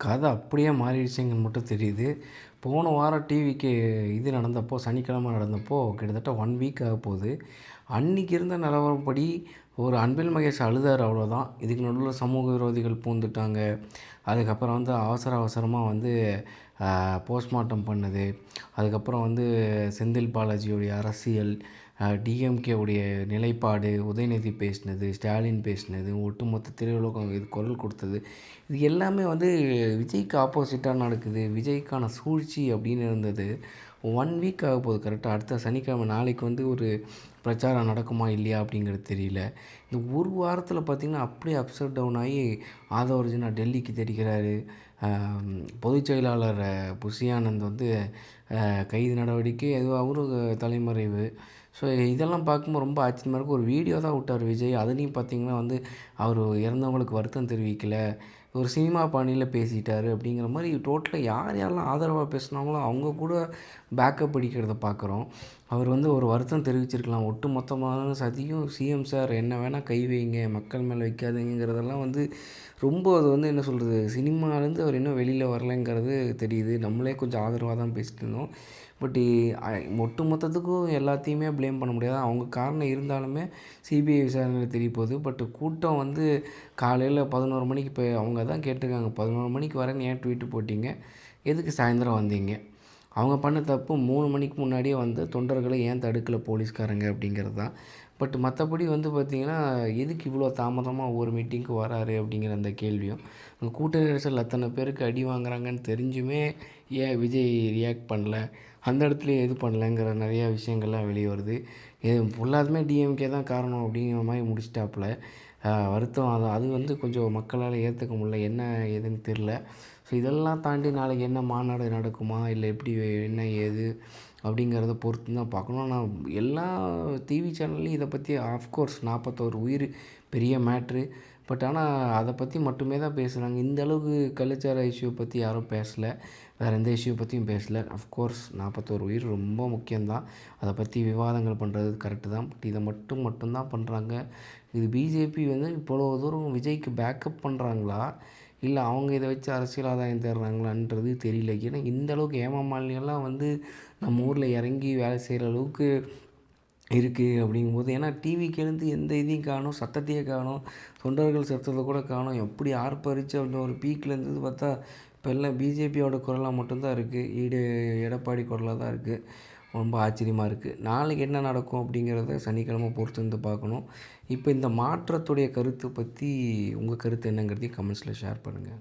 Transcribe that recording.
கதை அப்படியே மாறிடுச்சுங்கன்னு மட்டும் தெரியுது. போன வாரம் டிவிக்கு இது நடந்தப்போ, சனிக்கிழமை நடந்தப்போ கிட்டத்தட்ட 1 வீக் ஆகப்போகுது. அன்னைக்கு இருந்த நிலவரப்படி ஒரு அன்பில் மகேஷ் அழுதாரு அவ்வளோதான். இதுக்கு நடுவுல சமூக விரோதிகள் பூந்துட்டாங்க. அதுக்கப்புறம் வந்து அவசரமா வந்து போஸ்ட்மார்ட்டம் பண்ணது. அதுக்கப்புறம் வந்து செந்தில் பாலாஜியுடைய அரசியல், டிஎம்கே உடைய நிலைப்பாடு, உதயநிதி பேசினது, ஸ்டாலின் பேசினது, ஒட்டுமொத்த திரையுலகம் இது குரல் கொடுத்தது. இது எல்லாமே வந்து விஜய்க்கு ஆப்போசிட்டாக நடக்குது. விஜய்க்கான சூழ்ச்சி அப்படின்னு இருந்தது. 1 வீக் ஆகப்போகுது கரெக்டாக. அடுத்த சனிக்கிழமை நாளைக்கு வந்து ஒரு பிரச்சாரம் நடக்குமா இல்லையா அப்படிங்கிறது தெரியல. இந்த ஒரு வாரத்தில் பார்த்திங்கன்னா அப்படியே அப்செட் டவுன் ஆகி ஆதவ அர்ஜுனா டெல்லிக்கு தெரிகிறாரு. பொதுச் செயலாளர் புஷி ஆனந்த் வந்து கைது நடவடிக்கை எதுவும் அவரும் தலைமறைவு. ஸோ இதெல்லாம் பார்க்கும்போது ரொம்ப ஆச்சரியமாக இருக்குது. ஒரு வீடியோ தான் விட்டார் விஜய். அதுலேயும் பார்த்திங்கன்னா வந்து அவர் இறந்தவங்களுக்கு வருத்தம் தெரிவிக்கலை, ஒரு சினிமா பாணியில் பேசிட்டார் அப்படிங்கிற மாதிரி டோட்டலாக யார் யாரெல்லாம் ஆதரவாக பேசுனாங்களோ அவங்க கூட பேக்கப் அடிக்கிறத பார்க்குறோம். அவர் வந்து ஒரு வருத்தம் தெரிவிச்சிருக்கலாம். ஒட்டு மொத்தமான சதியும் சிஎம் சார் என்ன வேணால் கை வைங்க, மக்கள் மேலே வைக்காதீங்கிறதெல்லாம் வந்து ரொம்ப அது வந்து என்ன சொல்கிறது, சினிமாலேருந்து அவர் இன்னும் வெளியில் வரலைங்கிறது தெரியுது. நம்மளே கொஞ்சம் ஆதரவாக தான் பேசிட்டு இருந்தோம். பட் ஒட்டு மொத்தத்துக்கும் எல்லாத்தையுமே ப்ளேம் பண்ண முடியாது. அவங்க காரணம் இருந்தாலுமே சிபிஐ விசாரணையில் தெரிய போகுது. பட் கூட்டம் வந்து காலையில் 11 மணிக்கு இப்போ அவங்க தான் கேட்டிருக்காங்க. 11 மணிக்கு வரேன்னு ஏன் ட்வீட்டு போட்டிங்க, எதுக்கு சாயந்தரம் வந்தீங்க? அவங்க பண்ண தப்பு 3 மணிக்கு முன்னாடியே வந்து தொண்டர்களை ஏன் தடுக்கலை போலீஸ்காரங்க அப்படிங்கிறது தான். பட் மற்றபடி வந்து பார்த்திங்கன்னா எதுக்கு இவ்வளோ தாமதமாக ஒரு மீட்டிங்க்கு வராரு அப்படிங்கிற அந்த கேள்வியும், கூட்ட நெரிசல் அத்தனை பேருக்கு அடி வாங்குறாங்கன்னு தெரிஞ்சுமே ஏன் விஜய் ரியாக்ட் பண்ணல, அந்த இடத்துலையே இது பண்ணலங்கிற நிறையா விஷயங்கள்லாம் வெளியே வருது. இது ஃபுல்லாதுமே டிஎம்கே தான் காரணம் அப்படிங்கிற மாதிரி முடிச்சிட்டாப்புல. வருத்தம் அது வந்து கொஞ்சம் மக்களால் ஏற்றுக்க முடியல, என்ன ஏதுன்னு தெரில. ஸோ இதெல்லாம் தாண்டி நாளைக்கு என்ன மாநாடு நடக்குமா, இல்லை எப்படி என்ன ஏது அப்படிங்கிறத பொறுத்து தான் பார்க்கணும். ஆனால் எல்லா டிவி சேனல்லையும் இதை பற்றி ஆஃப்கோர்ஸ் 41 உயிர் பெரிய மேட்ரு. பட் ஆனால் அதை பற்றி மட்டுமே தான் பேசுகிறாங்க. இந்த அளவுக்கு கலாச்சார இஷ்யூ பற்றி யாரும் பேசலை, வேறு எந்த இஷ்யூ பற்றியும் பேசலை. அஃப்கோர்ஸ் 41 உயிர் ரொம்ப முக்கியம்தான். அதை பற்றி விவாதங்கள் பண்ணுறது கரெக்டு தான். பட் இதை மட்டும்தான் பண்ணுறாங்க. இது பிஜேபி வந்து இவ்வளோ தூரம் விஜய்க்கு பேக்கப் பண்ணுறாங்களா, இல்லை அவங்க இதை வச்சு அரசியல் ஆதாயம் தேடுறாங்களான்றது தெரியல. ஏன்னா இந்த அளவுக்கு ஏமாமாலினியெல்லாம் வந்து நம்ம ஊரில் இறங்கி வேலை செய்கிற அளவுக்கு இருக்குது அப்படிங்கும்போது, ஏன்னா டிவிக்கேலேருந்து எந்த இதையும் காணோம், சத்தத்தையே காணோம், தொண்டர்கள் சத்தத்தை கூட காணோம். எப்படி ஆர்ப்பரித்து அப்படின்னு ஒரு பீக்கில் இருந்தது பார்த்தா இப்போ எல்லாம் பிஜேபியோட குரலாக மட்டும்தான் இருக்குது. எடப்பாடி குரலாக தான் இருக்குது. ரொம்ப ஆச்சரியமாக இருக்குது. நாளைக்கு என்ன நடக்கும் அப்படிங்கிறத சனிக்கிழமை பொறுத்து வந்து பார்க்கணும். இப்போ இந்த மாற்றத்துடைய கருத்து பற்றி உங்கள் கருத்து என்னங்கிறதையும் கமெண்ட்ஸில் ஷேர் பண்ணுங்கள்.